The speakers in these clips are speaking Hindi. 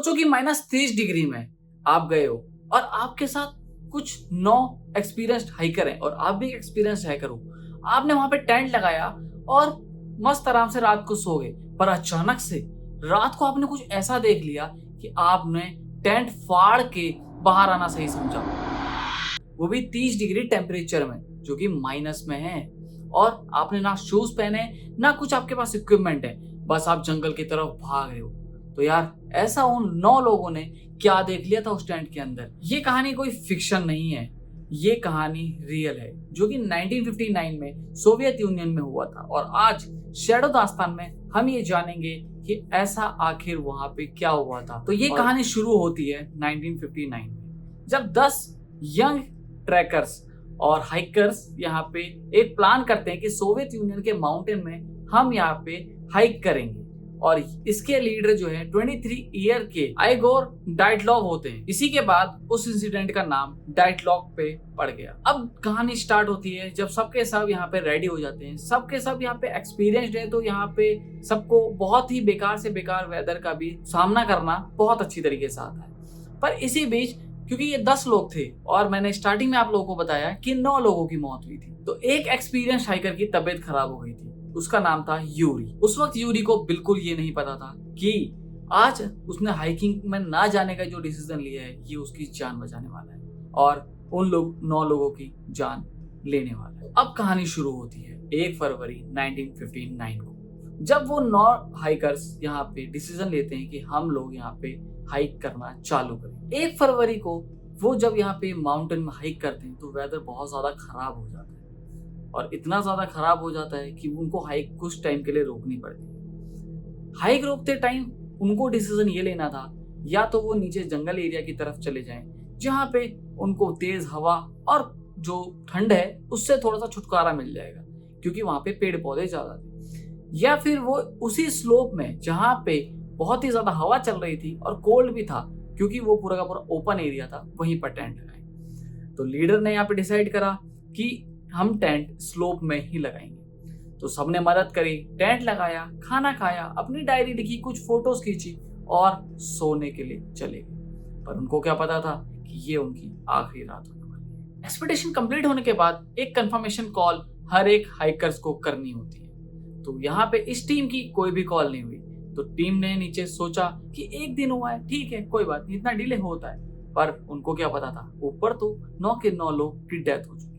सोचो कि -30 डिग्री में आप गए हो और आपके साथ कुछ 9 एक्सपीरियंस्ड हाइकर हैं और आप भी एक एक्सपीरियंस्ड हाइकर हो। आपने वहां पे टेंट लगाया और मस्त आराम से रात को सो गए, पर अचानक से रात को आपने कुछ ऐसा देख लिया कि आपने टेंट फाड़ के बाहर आना सही समझा, वो भी 30 डिग्री टेम्परेचर में, जो कि माइनस में है। और आपने ना शूज पहने, ना कुछ आपके पास इक्विपमेंट है, बस आप जंगल की तरफ भाग रहे हो। तो यार, ऐसा उन 9 लोगों ने क्या देख लिया था उस टेंट के अंदर? ये कहानी कोई फिक्शन नहीं है, ये कहानी रियल है, जो कि 1959 में सोवियत यूनियन में हुआ था। और आज शैडो दास्तान में हम ये जानेंगे कि ऐसा आखिर वहां पे क्या हुआ था। तो ये कहानी शुरू होती है 1959 में, जब 10 यंग ट्रैकर्स और हाइकर्स यहाँ पे एक प्लान करते हैं कि सोवियत यूनियन के माउंटेन में हम यहाँ पे हाइक करेंगे। और इसके लीडर जो है 23 ईयर के आइगोर डाइटलॉव होते हैं। इसी के बाद उस इंसिडेंट का नाम डाइटलॉव पे पड़ गया। अब कहानी स्टार्ट होती है जब सबके सब यहाँ पे रेडी हो जाते हैं, सबके सब यहाँ पे एक्सपीरियंस्ड है, तो यहाँ पे सबको बहुत ही बेकार से बेकार वेदर का भी सामना करना बहुत अच्छी तरीके से आता है। पर इसी बीच, क्योंकि ये 10 लोग थे और मैंने स्टार्टिंग में आप लोगों को बताया कि 9 लोगों की मौत हुई थी, तो एक एक्सपीरियंस हाइकर की तबीयत खराब हो गई थी। उसका नाम था यूरी। उस वक्त यूरी को बिल्कुल ये नहीं पता था कि आज उसने हाइकिंग में ना जाने का जो डिसीजन लिया है ये उसकी जान बचाने वाला है और उन 9 लोगों की जान लेने वाला है। अब कहानी शुरू होती है 1 फरवरी 1959 को, जब वो 9 हाइकर्स यहाँ पे डिसीजन लेते हैं कि हम लोग यहाँ पे हाइक करना चालू करें। 1 फरवरी को वो जब यहाँ पे माउंटेन में हाइक करते हैं तो वेदर बहुत ज्यादा खराब हो जाता है और इतना ज्यादा खराब हो जाता है कि उनको हाइक कुछ टाइम के लिए रोकनी पड़ती है। हाइक रोकते टाइम उनको डिसीजन ये लेना था, या तो वो नीचे जंगल एरिया की तरफ चले जाएं जहाँ पे उनको तेज हवा और जो ठंड है उससे थोड़ा सा छुटकारा मिल जाएगा क्योंकि वहां पे पेड़ पौधे ज्यादा थे, या फिर वो उसी स्लोप में जहाँ पे बहुत ही ज्यादा हवा चल रही थी और कोल्ड भी था क्योंकि वो पूरा का पूरा ओपन एरिया था, वहीं पर टेंट लगाए। तो लीडर ने यहाँ पे डिसाइड करा कि हम टेंट स्लोप में ही लगाएंगे। तो सबने मदद करी, टेंट लगाया, खाना खाया, अपनी डायरी लिखी, कुछ फोटोज खींची और सोने के लिए चले गए। पर उनको क्या पता था कि ये उनकी आखिरी रात होने वाली है। एक्सपेडिशन कंप्लीट होने के बाद एक कंफर्मेशन कॉल हर एक हाइकर्स को करनी होती है। तो यहाँ पे इस टीम की कोई भी कॉल नहीं हुई। तो टीम ने नीचे सोचा कि 1 दिन हुआ है, ठीक है, कोई बात नहीं, इतना डिले होता है। पर उनको क्या पता था, ऊपर तो 9 के 9 लोग की डेथ हो चुकी है।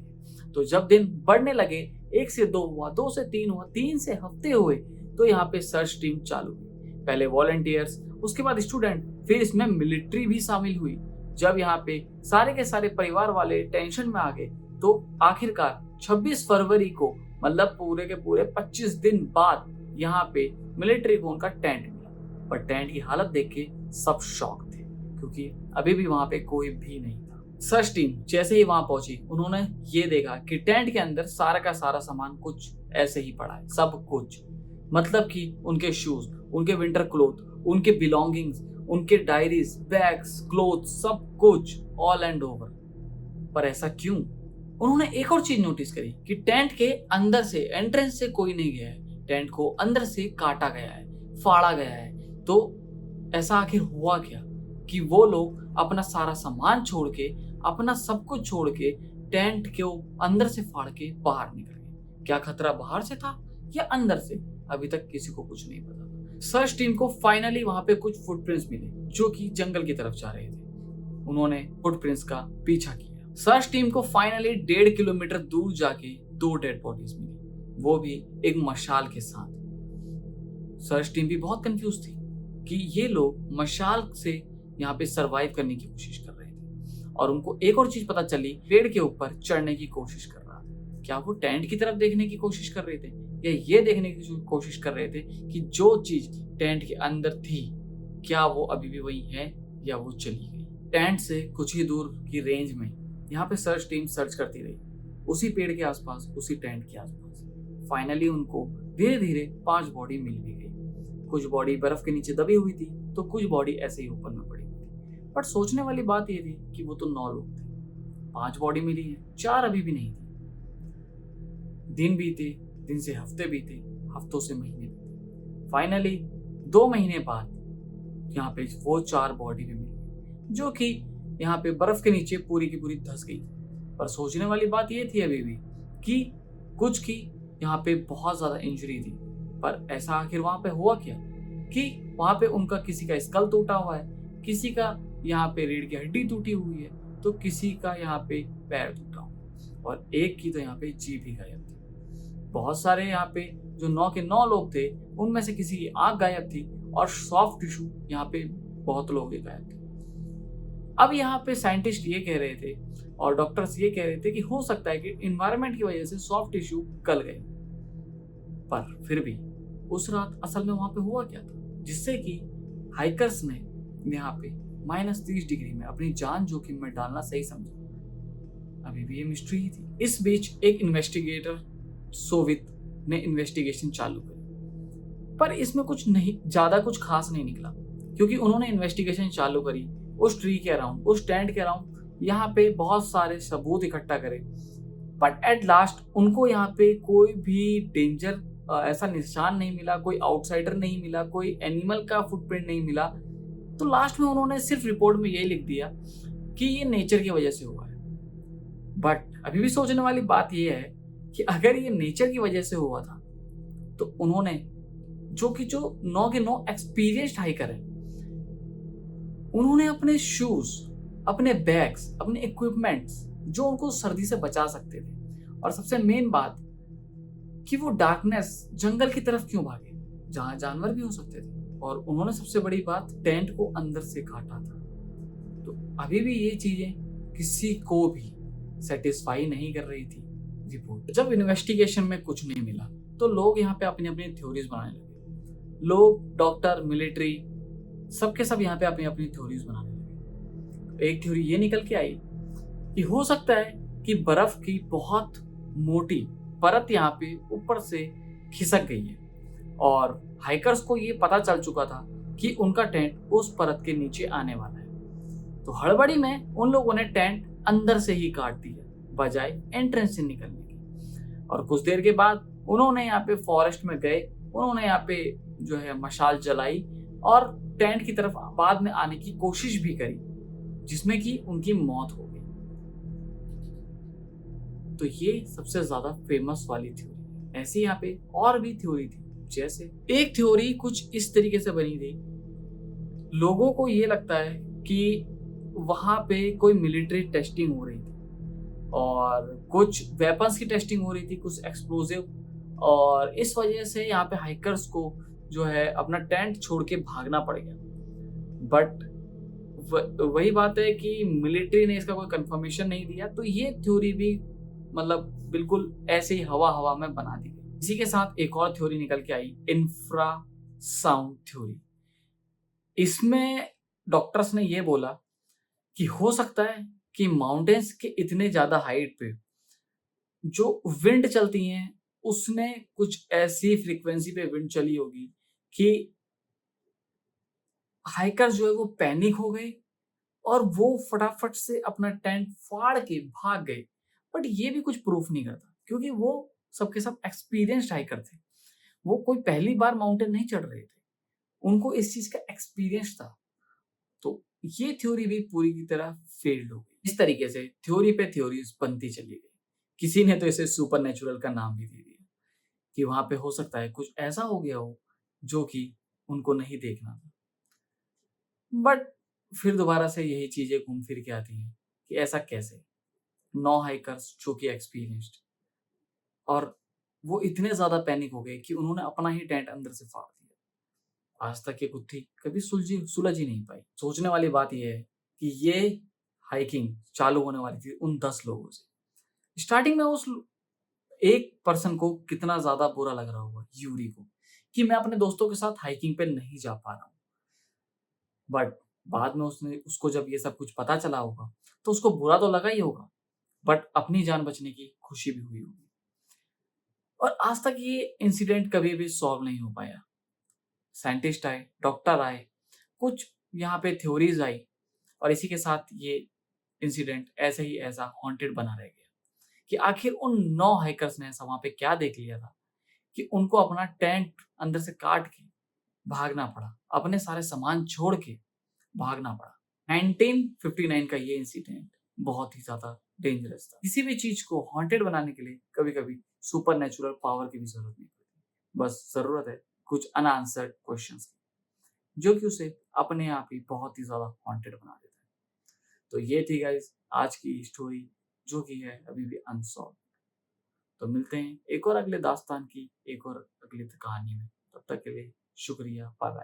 तो जब दिन बढ़ने लगे, 1 से 2 हुआ, 2 से 3 हुआ, 3 से हफ्ते हुए, तो यहाँ पे सर्च टीम चालू हुई। पहले वॉलंटियर्स, उसके बाद स्टूडेंट, फिर इसमें मिलिट्री भी शामिल हुई। जब यहाँ पे सारे के सारे परिवार वाले टेंशन में आ गए तो आखिरकार 26 फरवरी को, मतलब पूरे के पूरे 25 दिन बाद, यहाँ पे मिलिट्री को उनका टेंट मिला। पर टेंट की हालत देख के सब शॉक थे क्योंकि अभी भी वहां पे कोई भी नहीं था। सर्च टीम जैसे ही वहां पहुंची, उन्होंने ये देखा कि टेंट के अंदर सारा का सारा सामान कुछ ऐसे ही पड़ा है, सब कुछ, मतलब कि उनके शूज, उनके विंटर क्लोथ, उनके बिलोंगिंग्स, उनके डायरीज, बैग्स, क्लोथ, सब कुछ ऑल एंड ओवर। पर ऐसा क्यों? उन्होंने एक और चीज नोटिस करी कि टेंट के अंदर से, एंट्रेंस से कोई नहीं गया है, टेंट को अंदर से काटा गया है, फाड़ा गया है। तो ऐसा आखिर हुआ क्या कि वो लोग अपना सारा सामान छोड़ के, अपना सब कुछ छोड़ के टेंट के अंदर से फाड़ के बाहर निकल गए? क्या खतरा बाहर से था या अंदर से? अभी तक किसी को कुछ नहीं पता। सर्च टीम को फाइनली वहां पे कुछ फुटप्रिंट्स मिले जो कि जंगल की तरफ जा रहे थे। उन्होंने फुटप्रिंट्स का पीछा किया। सर्च टीम को फाइनली 1.5 किलोमीटर दूर जाके 2 डेड बॉडीज मिली, वो भी एक मशाल के साथ। सर्च टीम भी बहुत कंफ्यूज थी कि ये लोग मशाल से यहाँ पे सरवाइव करने की कोशिश कर रहे थे। और उनको एक और चीज पता चली, पेड़ के ऊपर चढ़ने की कोशिश कर रहा था। क्या वो टेंट की तरफ देखने की कोशिश कर रहे थे या ये देखने की कोशिश कर रहे थे कि जो चीज टेंट के अंदर थी, क्या वो अभी भी वही है या वो चली गई? टेंट से कुछ ही दूर की रेंज में यहाँ पे सर्च टीम सर्च करती रही, उसी पेड़ के आसपास, उसी टेंट के आसपास। फाइनली उनको धीरे धीरे 5 बॉडी मिल भी गई। कुछ बॉडी बर्फ के नीचे दबी हुई थी तो कुछ बॉडी ऐसे ही ऊपर में पड़ी हुई थी। पर सोचने वाली बात ये थी कि वो तो 9 लोग थे, 5 बॉडी मिली है, 4 अभी भी नहीं थी। दिन बीते, दिन से हफ्ते बीते, हफ्तों से महीने बीते। फाइनली 2 महीने बाद यहाँ पे वो 4 बॉडी भी मिली जो कि यहाँ पे बर्फ के नीचे पूरी की पूरी धंस गई। पर सोचने वाली बात ये थी अभी भी कि कुछ की यहाँ पे बहुत ज्यादा इंजरी थी, पर ऐसा आखिर वहां पे हुआ क्या कि वहां पे उनका किसी का स्कल टूटा हुआ है, किसी का यहाँ पे रीढ़ की हड्डी टूटी हुई है, तो किसी का यहाँ पे पैर टूटा हुआ है, और एक की तो यहाँ पे जीभ ही गायब थी। बहुत सारे यहाँ पे जो 9 के 9 लोग थे उनमें से किसी की आंख गायब थी और सॉफ्ट टिश्यू यहाँ पे बहुत लोगों के गायब थे। अब यहाँ पे साइंटिस्ट ये कह रहे थे और डॉक्टर्स ये कह रहे थे कि हो सकता है कि इन्वायरमेंट की वजह से सॉफ्ट टिश्यू गल गए, पर फिर भी उस रात असल में वहां पे हुआ क्या था जिससे कि हाइकर्स ने यहाँ पे -30 डिग्री में अपनी जान जोखिम में डालना सही समझा। अभी भी ये मिस्ट्री ही थी। इस बीच एक इन्वेस्टिगेटर सोवित ने इन्वेस्टिगेशन चालू करी, पर इसमें कुछ नहीं, ज्यादा कुछ खास नहीं निकला, क्योंकि उन्होंने इन्वेस्टिगेशन चालू करी उस ट्री के अराउंड, उस टेंट के अराउंड, यहाँ पे बहुत सारे सबूत इकट्ठा करे, बट एट लास्ट उनको यहाँ पे कोई भी डेंजर ऐसा निशान नहीं मिला, कोई आउटसाइडर नहीं मिला, कोई एनिमल का फुटप्रिंट नहीं मिला। तो लास्ट में उन्होंने सिर्फ रिपोर्ट में यही लिख दिया कि ये नेचर की वजह से हुआ है। बट अभी भी सोचने वाली बात यह है कि अगर ये नेचर की वजह से हुआ था तो उन्होंने जो 9 के 9 एक्सपीरियंस्ड हाइकर है, उन्होंने अपने शूज, अपने बैग्स, अपने इक्विपमेंट्स जो उनको सर्दी से बचा सकते थे, और सबसे मेन बात कि वो डार्कनेस जंगल की तरफ क्यों भागे जहां जानवर भी हो सकते थे, और उन्होंने सबसे बड़ी बात टेंट को अंदर से काटा था। तो अभी भी ये चीजें किसी को भी सेटिस्फाई नहीं कर रही थी रिपोर्ट। जब इन्वेस्टिगेशन में कुछ नहीं मिला तो लोग यहाँ पे अपनी अपनी थ्योरीज बनाने लगे। लोग, डॉक्टर, मिलिट्री, सबके सब यहाँ पे अपनी अपनी थ्योरीज बनाने लगे। एक थ्योरी ये निकल के आई कि हो सकता है कि बर्फ की बहुत मोटी परत यहाँ पे ऊपर से खिसक गई है, और हाइकर्स को ये पता चल चुका था कि उनका टेंट उस परत के नीचे आने वाला है। तो हड़बड़ी में उन लोगों ने टेंट अंदर से ही काट दिया बजाय एंट्रेंस से निकलने की। और कुछ देर के बाद उन्होंने यहाँ पे फॉरेस्ट में गए, उन्होंने यहाँ पे जो है मशाल जलाई और टेंट की तरफ बाद में आने की कोशिश भी करी, जिसमें कि उनकी मौत हो गई। तो ये सबसे ज्यादा फेमस वाली थ्योरी। ऐसी यहाँ पे और भी थ्योरी थी, जैसे एक थ्योरी कुछ इस तरीके से बनी थी, लोगों को ये लगता है कि वहां पे कोई मिलिट्री टेस्टिंग हो रही थी और कुछ वेपन्स की टेस्टिंग हो रही थी, कुछ एक्सप्लोजिव, और इस वजह से यहाँ पे हाइकर्स को जो है अपना टेंट छोड़ के भागना पड़ गया। बट वही बात है कि मिलिट्री ने इसका कोई कंफर्मेशन नहीं दिया, तो ये थ्योरी भी मतलब बिल्कुल ऐसे ही हवा हवा में बना दी गई। इसी के साथ एक और थ्योरी निकल के आई, इंफ्रासाउंड थ्योरी। इसमें डॉक्टर्स ने ये बोला कि हो सकता है कि माउंटेन्स के इतने ज्यादा हाइट पे जो विंड चलती हैं उसने कुछ ऐसी फ्रीक्वेंसी पे विंड चली होगी कि हाइकर्स जो है वो पैनिक हो गए और वो फटाफट से अपना टेंट फाड़ के भाग गए। बट ये भी कुछ प्रूफ नहीं करता, क्योंकि वो सबके सब एक्सपीरियंस्ड हाइकर थे, वो कोई पहली बार माउंटेन नहीं चढ़ रहे थे, उनको इस चीज का एक्सपीरियंस था। तो ये थ्योरी भी पूरी की तरह फेल्ड हो गई। इस तरीके से थ्योरी पे थ्योरीज बनती चली गई। किसी ने तो इसे सुपर नेचुरल का नाम भी दे दिया कि वहां पे हो सकता है कुछ ऐसा हो गया हो जो कि उनको नहीं देखना था। बट फिर दोबारा से यही चीजें घूम फिर के आती हैं कि ऐसा कैसे, 9 हाइकर्स जो कि एक्सपीरियंस्ड, और वो इतने ज्यादा पैनिक हो गए कि उन्होंने अपना ही टेंट अंदर से फाड़ दिया। आज तक ये गुत्थी कभी सुलझ ही नहीं पाई। सोचने वाली बात यह है कि ये हाइकिंग चालू होने वाली थी उन 10 लोगों से। स्टार्टिंग में उस एक पर्सन को कितना ज्यादा बुरा लग रहा होगा, यूरी को, कि मैं अपने दोस्तों के साथ हाइकिंग पे नहीं जा पा रहा हूँ। बट बाद में उसको जब ये सब कुछ पता चला होगा तो उसको बुरा तो लगा ही होगा, बट अपनी जान बचने की खुशी भी हुई होगी। और आज तक ये इंसिडेंट कभी भी सॉल्व नहीं हो पाया। साइंटिस्ट आए, डॉक्टर आए, कुछ यहाँ पे थ्योरीज आई, और इसी के साथ ये इंसिडेंट ऐसे ही ऐसा हॉन्टेड बना रह गया कि आखिर उन 9 हाइकर्स ने ऐसा वहां पे क्या देख लिया था कि उनको अपना टेंट अंदर से काट के भागना पड़ा, अपने सारे सामान छोड़ के भागना पड़ा। 1959 का ये इंसिडेंट बहुत ही ज्यादा डेंजरस था। किसी भी चीज को हॉन्टेड बनाने के लिए कभी कभी सुपर नेचुरल पावर की भी जरूरत नहीं पड़ती, बस जरूरत है कुछ अनआंसर्ड क्वेश्चंस की, जो कि उसे अपने आप ही बहुत ही ज्यादा हॉन्टेड बना देता है। तो ये थी गाइस आज की स्टोरी, जो कि है अभी भी अनसॉल्व। तो मिलते हैं एक और अगले दास्तान की एक और अगली कहानी में। तब तक के लिए शुक्रिया, बाय बाय।